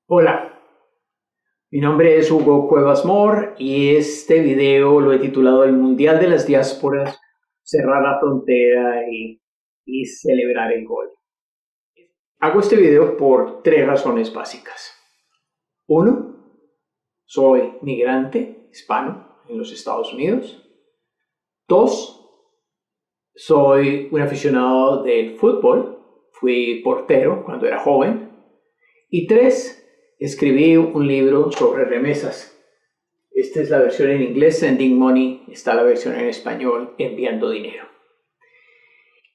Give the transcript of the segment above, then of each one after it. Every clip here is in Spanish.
Hola, mi nombre es Hugo Cuevas Mor y este video lo he titulado El Mundial de las Diásporas, cerrar la frontera y celebrar el gol. Hago este video por tres razones básicas. Uno, soy migrante hispano en los Estados Unidos. Dos, soy un aficionado del fútbol, fui portero cuando era joven. Y tres, escribí un libro sobre remesas. Esta es la versión en inglés, Sending Money, está la versión en español, Enviando Dinero.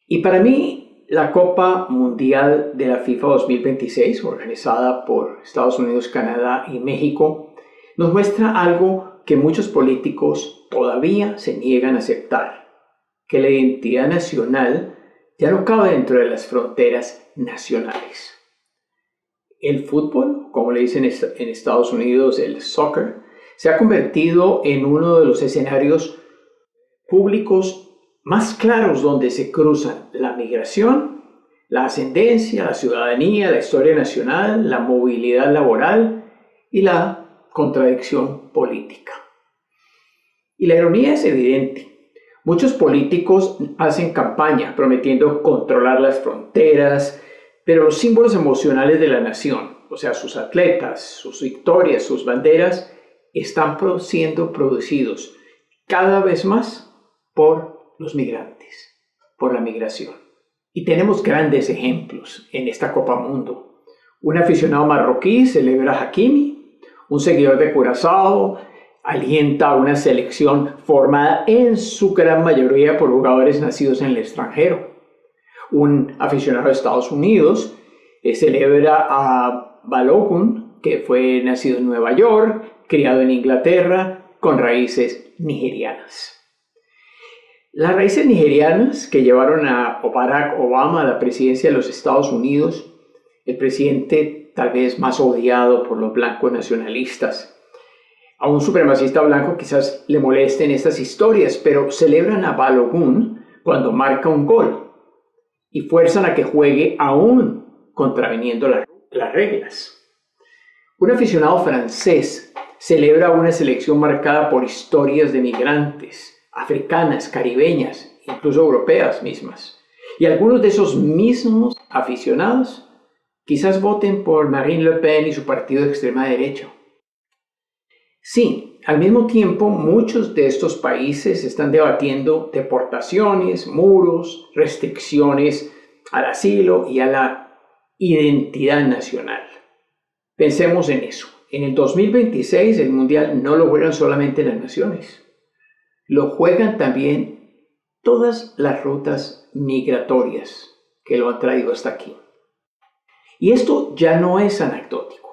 Y para mí, la Copa Mundial de la FIFA 2026, organizada por Estados Unidos, Canadá y México, nos muestra algo que muchos políticos todavía se niegan a aceptar, que la identidad nacional ya no cabe dentro de las fronteras nacionales. El fútbol, como le dicen en Estados Unidos, el soccer, se ha convertido en uno de los escenarios públicos más claros donde se cruzan la migración, la ascendencia, la ciudadanía, la historia nacional, la movilidad laboral y la contradicción política. Y la ironía es evidente. Muchos políticos hacen campaña prometiendo controlar las fronteras, pero los símbolos emocionales de la nación, o sea, sus atletas, sus victorias, sus banderas, están siendo producidos cada vez más por los migrantes, por la migración. Y tenemos grandes ejemplos en esta Copa Mundo. Un aficionado marroquí celebra a Hakimi, un seguidor de Curazao alienta a una selección formada en su gran mayoría por jugadores nacidos en el extranjero. Un aficionado de Estados Unidos celebra a Balogun, que fue nacido en Nueva York, criado en Inglaterra, con raíces nigerianas. Las raíces nigerianas que llevaron a Barack Obama a la presidencia de los Estados Unidos, el presidente tal vez más odiado por los blancos nacionalistas. A un supremacista blanco quizás le molesten estas historias, pero celebran a Balogun cuando marca un gol y fuerzan a que juegue aún contraviniendo las reglas. Un aficionado francés celebra una selección marcada por historias de migrantes, africanas, caribeñas, incluso europeas mismas. Y algunos de esos mismos aficionados quizás voten por Marine Le Pen y su partido de extrema derecha. Sí, al mismo tiempo muchos de estos países están debatiendo deportaciones, muros, restricciones al asilo y a la identidad nacional. Pensemos en eso. En el 2026 el Mundial no lo juegan solamente las naciones, lo juegan también todas las rutas migratorias que lo han traído hasta aquí. Y esto ya no es anecdótico.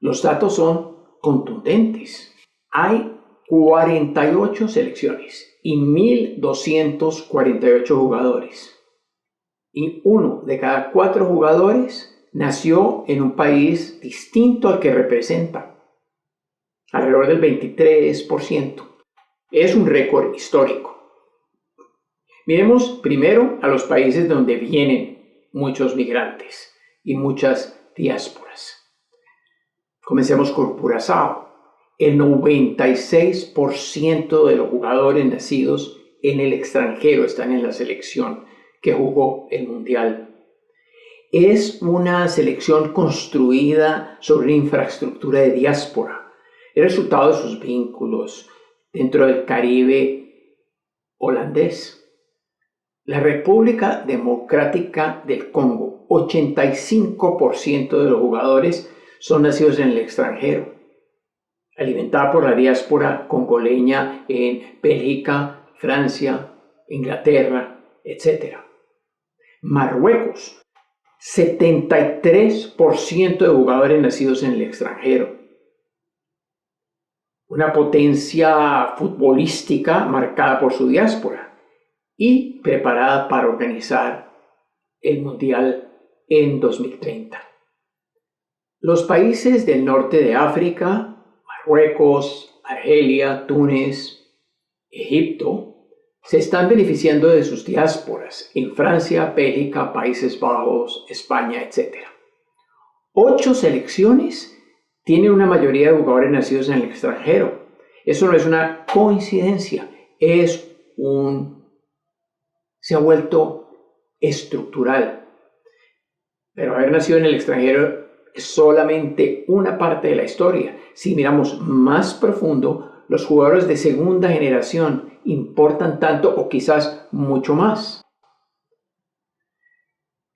Los datos son contundentes. Hay 48 selecciones y 1.248 jugadores. Y uno de cada 4 jugadores nació en un país distinto al que representa. Alrededor del 23%. Es un récord histórico. Miremos primero a los países donde vienen muchos migrantes y muchas diásporas. Comencemos con Curazao. El 96% de los jugadores nacidos en el extranjero están en la selección que jugó el Mundial. Es una selección construida sobre una infraestructura de diáspora. El resultado de sus vínculos dentro del Caribe holandés. La República Democrática del Congo, 85% de los jugadores son nacidos en el extranjero, alimentada por la diáspora congoleña en Bélgica, Francia, Inglaterra, etc. Marruecos, 73% de jugadores nacidos en el extranjero. Una potencia futbolística marcada por su diáspora y preparada para organizar el Mundial en 2030. Los países del norte de África, Marruecos, Argelia, Túnez, Egipto, se están beneficiando de sus diásporas en Francia, Bélgica, Países Bajos, España, etc. 8 selecciones tienen una mayoría de jugadores nacidos en el extranjero. Eso no es una coincidencia, se ha vuelto estructural. Pero haber nacido en el extranjero es solamente una parte de la historia. Si miramos más profundo, los jugadores de segunda generación importan tanto o quizás mucho más.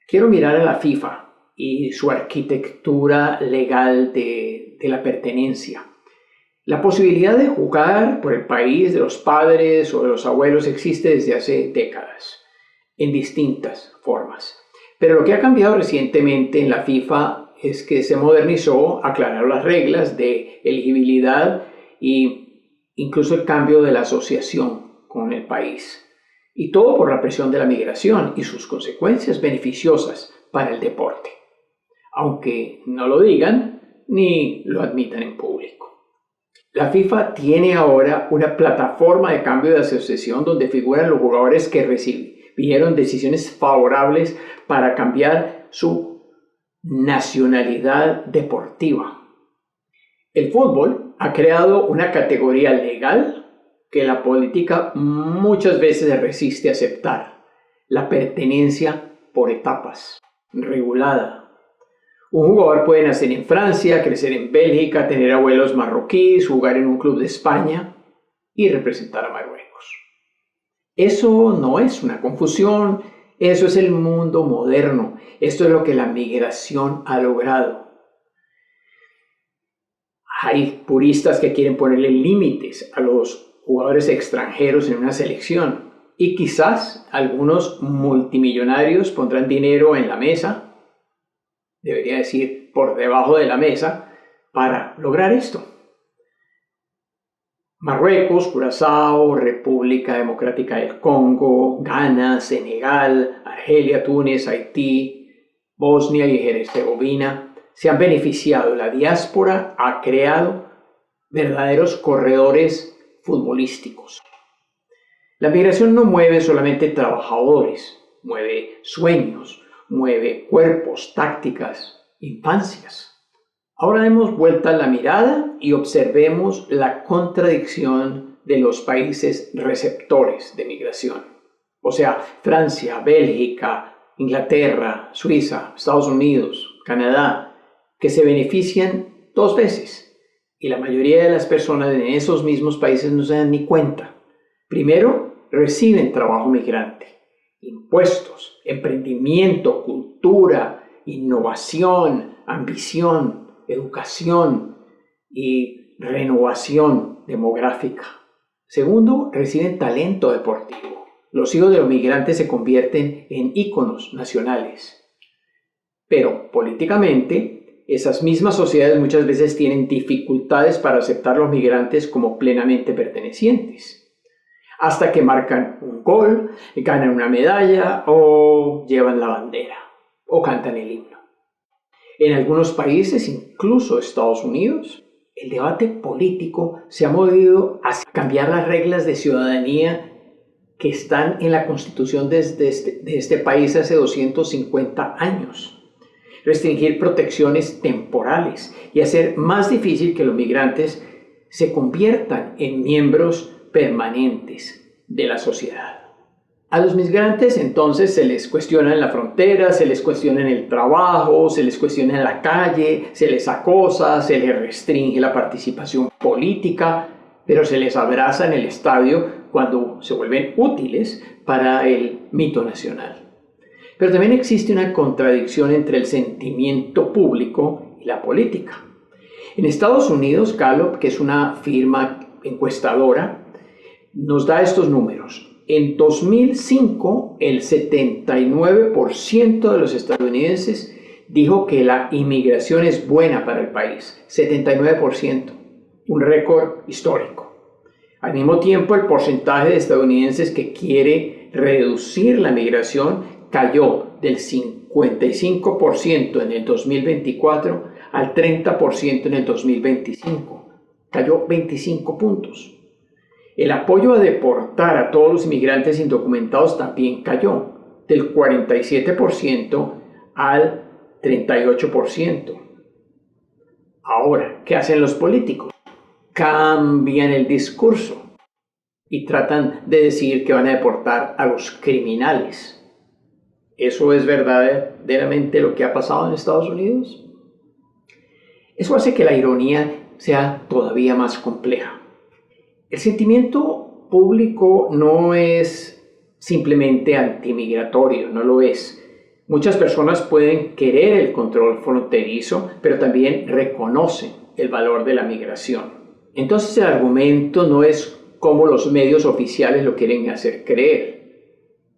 Quiero mirar a la FIFA y su arquitectura legal de la pertenencia. La posibilidad de jugar por el país de los padres o de los abuelos existe desde hace décadas, en distintas formas. Pero lo que ha cambiado recientemente en la FIFA es que se modernizó, aclararon las reglas de elegibilidad e incluso el cambio de la asociación con el país. Y todo por la presión de la migración y sus consecuencias beneficiosas para el deporte, aunque no lo digan ni lo admitan en público. La FIFA tiene ahora una plataforma de cambio de asociación donde figuran los jugadores que recibieron decisiones favorables para cambiar su nacionalidad deportiva. El fútbol ha creado una categoría legal que la política muchas veces resiste a aceptar: la pertenencia por etapas, regulada. Un jugador puede nacer en Francia, crecer en Bélgica, tener abuelos marroquíes, jugar en un club de España y representar a Marruecos. Eso no es una confusión, eso es el mundo moderno. Esto es lo que la migración ha logrado. Hay puristas que quieren ponerle límites a los jugadores extranjeros en una selección y quizás algunos multimillonarios pondrán dinero en la mesa, debería decir por debajo de la mesa, para lograr esto. Marruecos, Curazao, República Democrática del Congo, Ghana, Senegal, Argelia, Túnez, Haití, Bosnia y Herzegovina se han beneficiado. La diáspora ha creado verdaderos corredores futbolísticos. La migración no mueve solamente trabajadores, mueve sueños, mueve cuerpos, tácticas, infancias. Ahora demos vuelta la mirada y observemos la contradicción de los países receptores de migración. O sea, Francia, Bélgica, Inglaterra, Suiza, Estados Unidos, Canadá, que se benefician 2 veces. Y la mayoría de las personas en esos mismos países no se dan ni cuenta. Primero, reciben trabajo migrante, impuestos, emprendimiento, cultura, innovación, ambición, educación y renovación demográfica. Segundo, reciben talento deportivo. Los hijos de los migrantes se convierten en íconos nacionales. Pero políticamente, esas mismas sociedades muchas veces tienen dificultades para aceptar a los migrantes como plenamente pertenecientes. Hasta que marcan un gol, ganan una medalla o llevan la bandera o cantan el himno. En algunos países, incluso Estados Unidos, el debate político se ha movido hacia cambiar las reglas de ciudadanía que están en la Constitución de este país hace 250 años. Restringir protecciones temporales y hacer más difícil que los migrantes se conviertan en miembros permanentes de la sociedad. A los migrantes entonces se les cuestiona en la frontera, se les cuestiona en el trabajo, se les cuestiona en la calle, se les acosa, se les restringe la participación política, pero se les abraza en el estadio cuando se vuelven útiles para el mito nacional. Pero también existe una contradicción entre el sentimiento público y la política. En Estados Unidos, Gallup, que es una firma encuestadora, nos da estos números. En 2005, el 79% de los estadounidenses dijo que la inmigración es buena para el país. 79%, un récord histórico. Al mismo tiempo, el porcentaje de estadounidenses que quiere reducir la migración cayó del 55% en el 2024 al 30% en el 2025. Cayó 25 puntos. El apoyo a deportar a todos los inmigrantes indocumentados también cayó, del 47% al 38%. Ahora, ¿qué hacen los políticos? Cambian el discurso y tratan de decir que van a deportar a los criminales. ¿Eso es verdaderamente lo que ha pasado en Estados Unidos? Eso hace que la ironía sea todavía más compleja. El sentimiento público no es simplemente antimigratorio, no lo es. Muchas personas pueden querer el control fronterizo, pero también reconocen el valor de la migración. Entonces el argumento no es como los medios oficiales lo quieren hacer creer.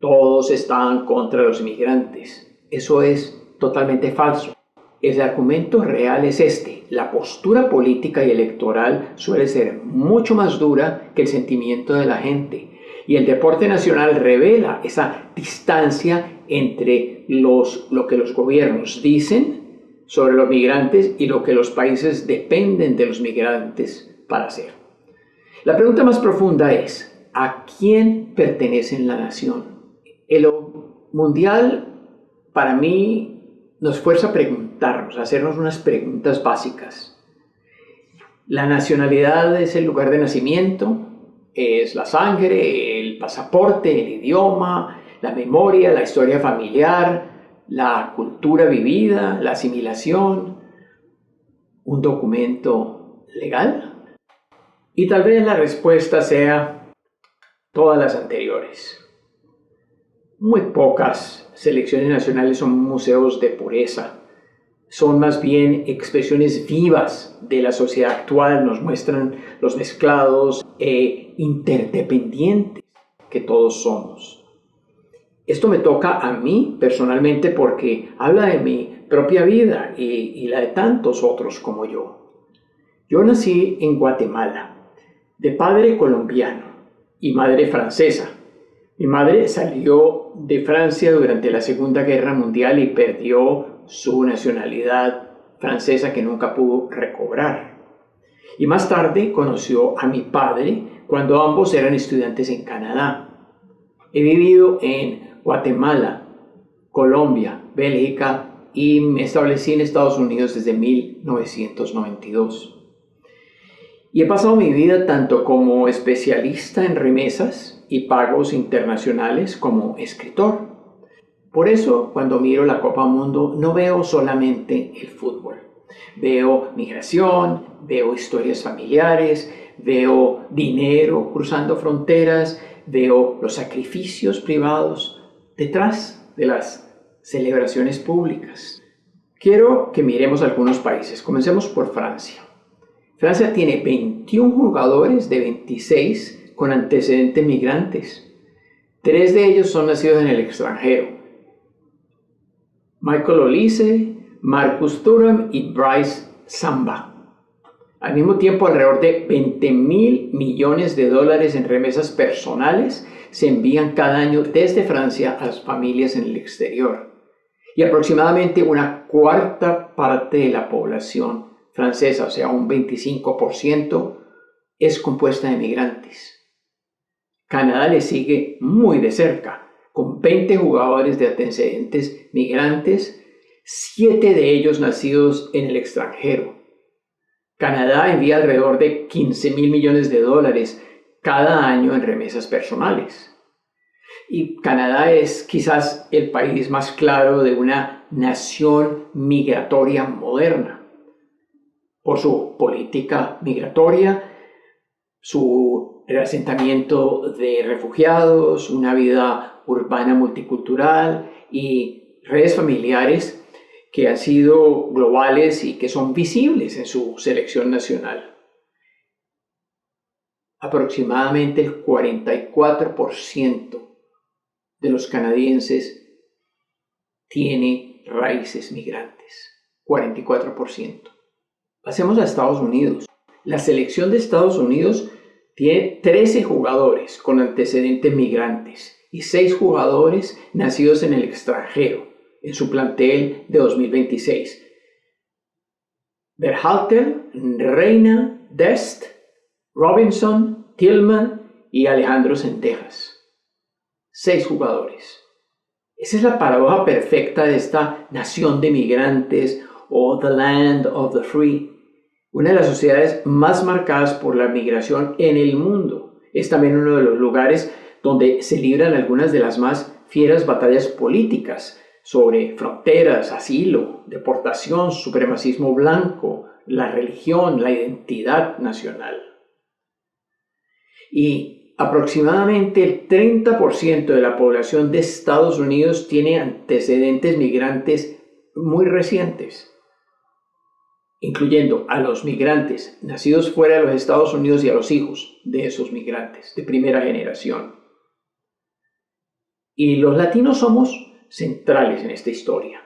Todos están contra los migrantes. Eso es totalmente falso. El argumento real es este: la postura política y electoral suele ser mucho más dura que el sentimiento de la gente. Y el deporte nacional revela esa distancia entre lo que los gobiernos dicen sobre los migrantes y lo que los países dependen de los migrantes para hacer. La pregunta más profunda es: ¿a quién pertenece la nación? El mundial, para mí, nos fuerza a preguntarnos, a hacernos unas preguntas básicas. La nacionalidad es el lugar de nacimiento, es la sangre, el pasaporte, el idioma, la memoria, la historia familiar, la cultura vivida, la asimilación, un documento legal. Y tal vez la respuesta sea todas las anteriores. Muy pocas selecciones nacionales son museos de pureza. Son más bien expresiones vivas de la sociedad actual, nos muestran los mezclados e interdependientes que todos somos. Esto me toca a mí personalmente porque habla de mi propia vida y la de tantos otros como yo. Yo nací en Guatemala, de padre colombiano y madre francesa. Mi madre salió de Francia durante la Segunda Guerra Mundial y perdió su nacionalidad francesa, que nunca pudo recobrar. Y más tarde conoció a mi padre cuando ambos eran estudiantes en Canadá. He vivido en Guatemala, Colombia, Bélgica y me establecí en Estados Unidos desde 1992. Y he pasado mi vida tanto como especialista en remesas y pagos internacionales como escritor. Por eso, cuando miro la Copa Mundo, no veo solamente el fútbol. Veo migración, veo historias familiares, veo dinero cruzando fronteras, veo los sacrificios privados detrás de las celebraciones públicas. Quiero que miremos algunos países. Comencemos por Francia. Francia tiene 21 jugadores de 26 con antecedentes migrantes. 3 de ellos son nacidos en el extranjero: Michael Olise, Marcus Thuram y Brice Samba. Al mismo tiempo, alrededor de $20.000 millones en remesas personales se envían cada año desde Francia a las familias en el exterior. Y aproximadamente una cuarta parte de la población francesa, o sea, un 25%, es compuesta de migrantes. Canadá le sigue muy de cerca, con 20 jugadores de antecedentes migrantes, 7 de ellos nacidos en el extranjero. Canadá envía alrededor de $15.000 millones cada año en remesas personales. Y Canadá es quizás el país más claro de una nación migratoria moderna, por su política migratoria, su asentamiento de refugiados, una vida urbana multicultural y redes familiares que han sido globales y que son visibles en su selección nacional. Aproximadamente el 44% de los canadienses tiene raíces migrantes. 44%. Pasemos a Estados Unidos. La selección de Estados Unidos tiene 13 jugadores con antecedentes migrantes y 6 jugadores nacidos en el extranjero en su plantel de 2026. Berhalter, Reina, Dest, Robinson, Tillman y Alejandro Sendejas. 6 jugadores. Esa es la paradoja perfecta de esta nación de migrantes o the land of the free, una de las sociedades más marcadas por la migración en el mundo. Es también uno de los lugares donde se libran algunas de las más fieras batallas políticas sobre fronteras, asilo, deportación, supremacismo blanco, la religión, la identidad nacional. Y aproximadamente el 30% de la población de Estados Unidos tiene antecedentes migrantes muy recientes, incluyendo a los migrantes nacidos fuera de los Estados Unidos y a los hijos de esos migrantes de primera generación. Y los latinos somos centrales en esta historia.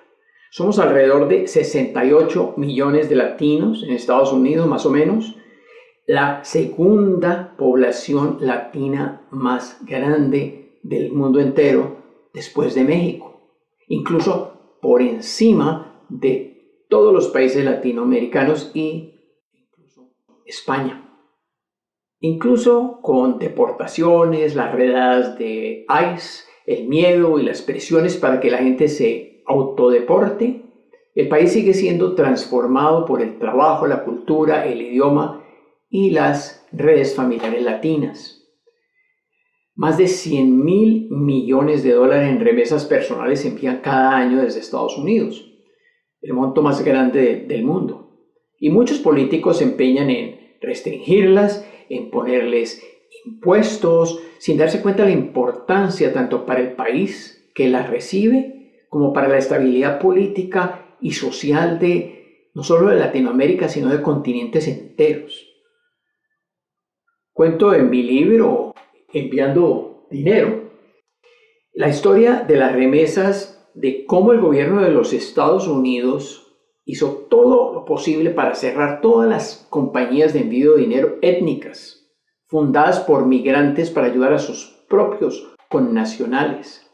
Somos alrededor de 68 millones de latinos en Estados Unidos, más o menos, la segunda población latina más grande del mundo entero después de México, incluso por encima de todos los países latinoamericanos y incluso España. Incluso con deportaciones, las redadas de ICE, el miedo y las presiones para que la gente se autodeporte, el país sigue siendo transformado por el trabajo, la cultura, el idioma y las redes familiares latinas. Más de 100.000 millones de dólares en remesas personales se envían cada año desde Estados Unidos, el monto más grande del mundo. Y muchos políticos se empeñan en restringirlas, en ponerles impuestos, sin darse cuenta de la importancia tanto para el país que las recibe, como para la estabilidad política y social de no solo de Latinoamérica, sino de continentes enteros. Cuento en mi libro, Enviando Dinero, la historia de las remesas, de cómo el gobierno de los Estados Unidos hizo todo lo posible para cerrar todas las compañías de envío de dinero étnicas, fundadas por migrantes para ayudar a sus propios connacionales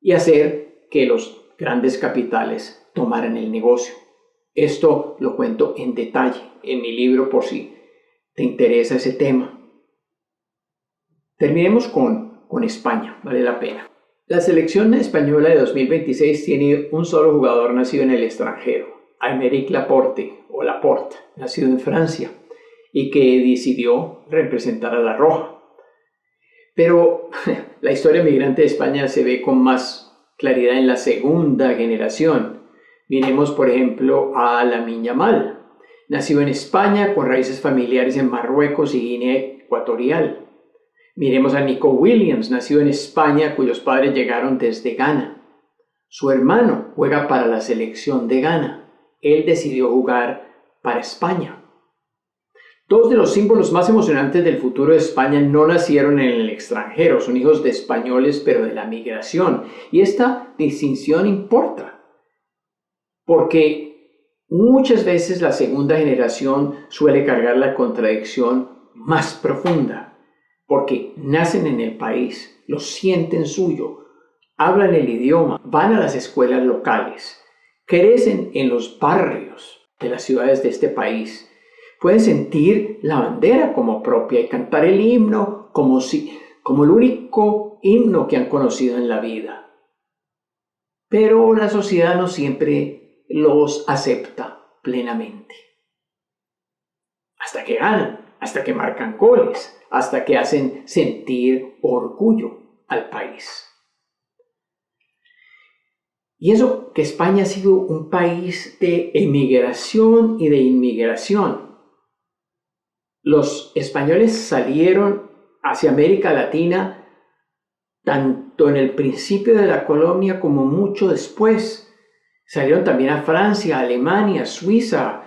y hacer que los grandes capitales tomaran el negocio. Esto lo cuento en detalle en mi libro por si te interesa ese tema. Terminemos con España, vale la pena. La selección española de 2026 tiene un solo jugador nacido en el extranjero, Aymeric Laporte, o Laporte, nacido en Francia, y que decidió representar a la Roja. Pero la historia migrante de España se ve con más claridad en la segunda generación. Miremos, por ejemplo, a Lamine Yamal, nacido en España con raíces familiares en Marruecos y Guinea Ecuatorial. Miremos a Nico Williams, nacido en España, cuyos padres llegaron desde Ghana. Su hermano juega para la selección de Ghana. Él decidió jugar para España. Dos de los símbolos más emocionantes del futuro de España no nacieron en el extranjero, son hijos de españoles pero de la migración. Y esta distinción importa, porque muchas veces la segunda generación suele cargar la contradicción más profunda, porque nacen en el país, lo sienten suyo, hablan el idioma, van a las escuelas locales, crecen en los barrios de las ciudades de este país, pueden sentir la bandera como propia y cantar el himno como el único himno que han conocido en la vida. Pero la sociedad no siempre los acepta plenamente. Hasta que ganan, hasta que marcan goles, hasta que hacen sentir orgullo al país. Y eso que España ha sido un país de emigración y de inmigración. Los españoles salieron hacia América Latina tanto en el principio de la colonia como mucho después. Salieron también a Francia, a Alemania, a Suiza,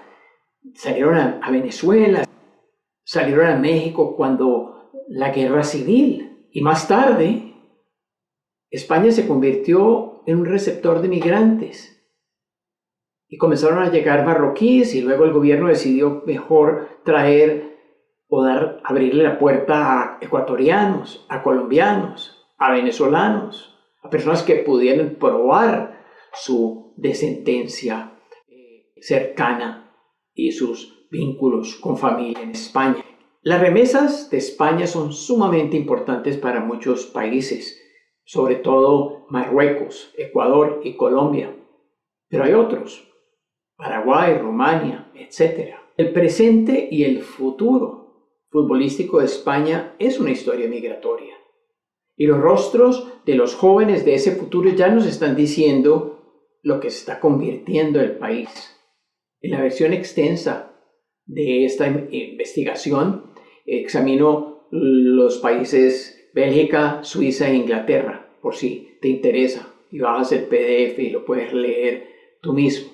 salieron a Venezuela, salieron a México cuando la guerra civil. Y más tarde, España se convirtió en un receptor de migrantes. Y comenzaron a llegar marroquíes y luego el gobierno decidió mejor traer o abrirle la puerta a ecuatorianos, a colombianos, a venezolanos, a personas que pudieran probar su descendencia cercana y sus vínculos con familia en España. Las remesas de España son sumamente importantes para muchos países, sobre todo Marruecos, Ecuador y Colombia. Pero hay otros, Paraguay, Rumania, etc. El presente y el futuro futbolístico de España es una historia migratoria. Y los rostros de los jóvenes de ese futuro ya nos están diciendo lo que se está convirtiendo el país. En la versión extensa de esta investigación examino los países Bélgica, Suiza e Inglaterra, por si te interesa, y bajas el PDF y lo puedes leer tú mismo.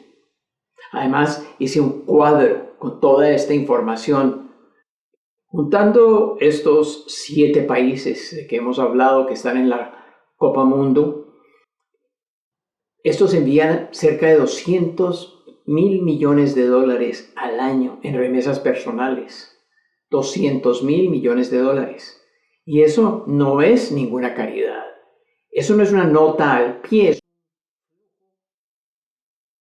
Además, hice un cuadro con toda esta información, juntando estos 7 países de que hemos hablado que están en la Copa Mundo. Estos envían cerca de 200.000 millones de dólares al año en remesas personales. 200.000 millones de dólares. Y eso no es ninguna caridad. Eso no es una nota al pie.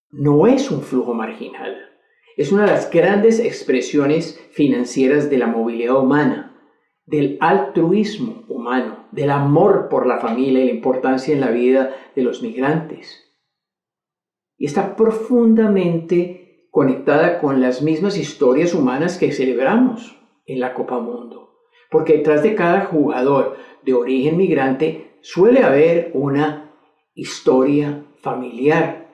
No es un flujo marginal. Es una de las grandes expresiones financieras de la movilidad humana, del altruismo humano, del amor por la familia y la importancia en la vida de los migrantes. Y está profundamente conectada con las mismas historias humanas que celebramos en la Copa Mundo. Porque detrás de cada jugador de origen migrante suele haber una historia familiar,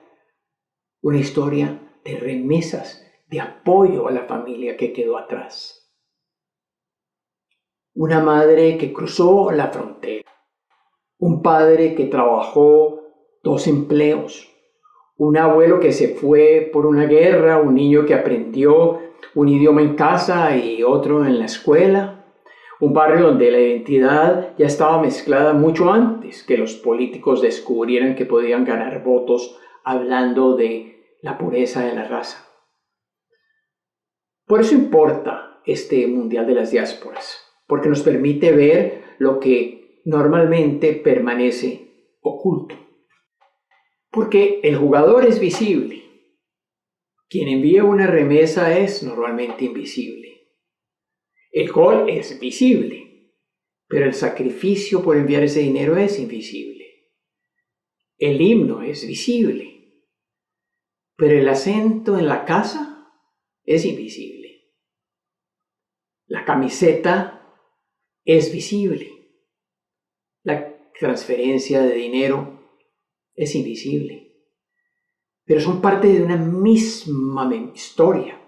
una historia de remesas, de apoyo a la familia que quedó atrás. Una madre que cruzó la frontera, un padre que trabajó 2 empleos, un abuelo que se fue por una guerra, un niño que aprendió un idioma en casa y otro en la escuela, un barrio donde la identidad ya estaba mezclada mucho antes que los políticos descubrieran que podían ganar votos hablando de la pureza de la raza. Por eso importa este Mundial de las Diásporas, porque nos permite ver lo que normalmente permanece oculto. Porque el jugador es visible. Quien envía una remesa es normalmente invisible. El gol es visible, pero el sacrificio por enviar ese dinero es invisible. El himno es visible, pero el acento en la casa es invisible. La camiseta es visible. La transferencia de dinero es invisible. Pero son parte de una misma historia.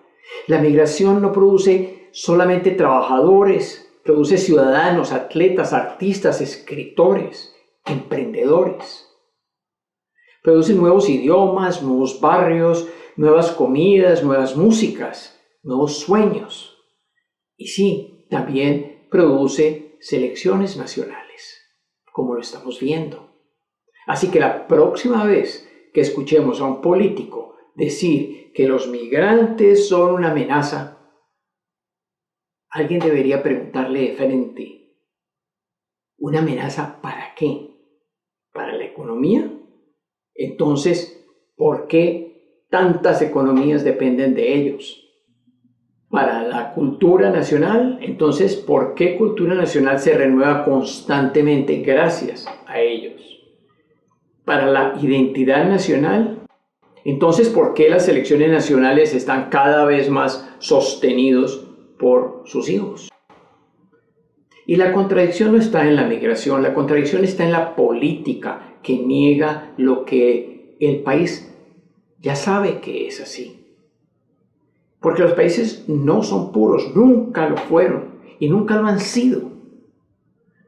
La migración no produce solamente trabajadores, produce ciudadanos, atletas, artistas, escritores, emprendedores. Produce nuevos idiomas, nuevos barrios, nuevas comidas, nuevas músicas, nuevos sueños. Y sí, también produce selecciones nacionales, como lo estamos viendo. Así que la próxima vez que escuchemos a un político decir que los migrantes son una amenaza, alguien debería preguntarle de frente, ¿una amenaza para qué? ¿Para la economía? Entonces, ¿por qué tantas economías dependen de ellos? ¿Para la cultura nacional? Entonces, ¿por qué cultura nacional se renueva constantemente gracias a ellos? ¿Para la identidad nacional? Entonces, ¿por qué las selecciones nacionales están cada vez más sostenidos por sus hijos? Y la contradicción no está en la migración, la contradicción está en la política que niega lo que el país ya sabe que es así. Porque los países no son puros, nunca lo fueron y nunca lo han sido.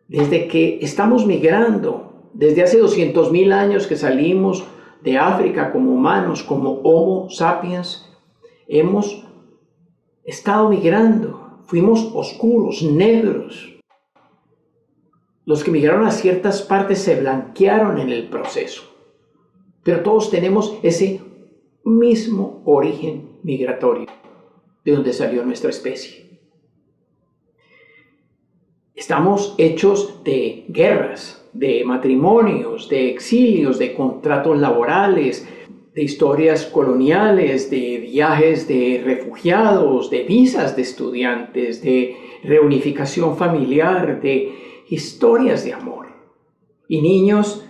Desde que estamos migrando, desde hace 200.000 años que salimos de África como humanos, como Homo sapiens, hemos estado migrando. Fuimos oscuros, negros. Los que migraron a ciertas partes se blanquearon en el proceso. Pero todos tenemos ese mismo origen migratorio, de donde salió nuestra especie. Estamos hechos de guerras, de matrimonios, de exilios, de contratos laborales, de historias coloniales, de viajes de refugiados, de visas de estudiantes, de reunificación familiar, de historias de amor. Y niños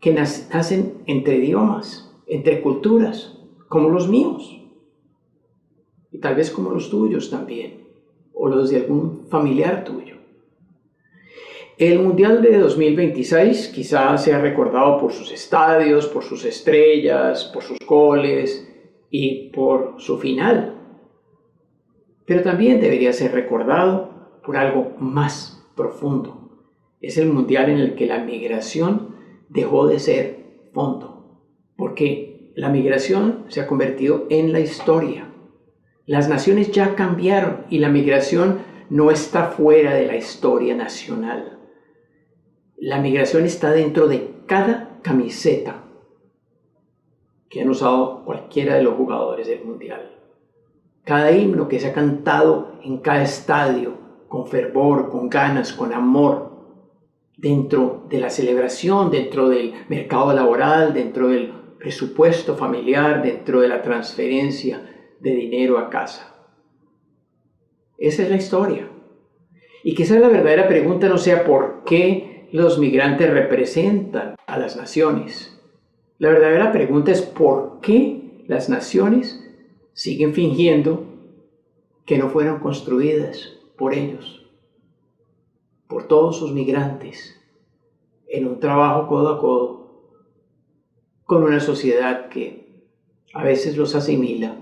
que nacen entre idiomas, entre culturas, como los míos. Y tal vez como los tuyos también, o los de algún familiar tuyo. El Mundial de 2026 quizás sea recordado por sus estadios, por sus estrellas, por sus goles y por su final. Pero también debería ser recordado por algo más profundo. Es el Mundial en el que la migración dejó de ser fondo, porque la migración se ha convertido en la historia. Las naciones ya cambiaron y la migración no está fuera de la historia nacional. La migración está dentro de cada camiseta que han usado cualquiera de los jugadores del Mundial. Cada himno que se ha cantado en cada estadio, con fervor, con ganas, con amor, dentro de la celebración, dentro del mercado laboral, dentro del presupuesto familiar, dentro de la transferencia de dinero a casa. Esa es la historia. Y quizás la verdadera pregunta no sea por qué los migrantes representan a las naciones. La verdadera pregunta es por qué las naciones siguen fingiendo que no fueron construidas por ellos, por todos sus migrantes, en un trabajo codo a codo, con una sociedad que a veces los asimila,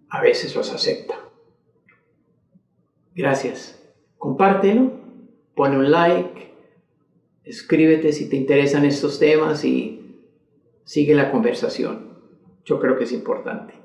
a veces los acepta. Gracias. Compártelo, pon un like, escríbete si te interesan estos temas y sigue la conversación. Yo creo que es importante.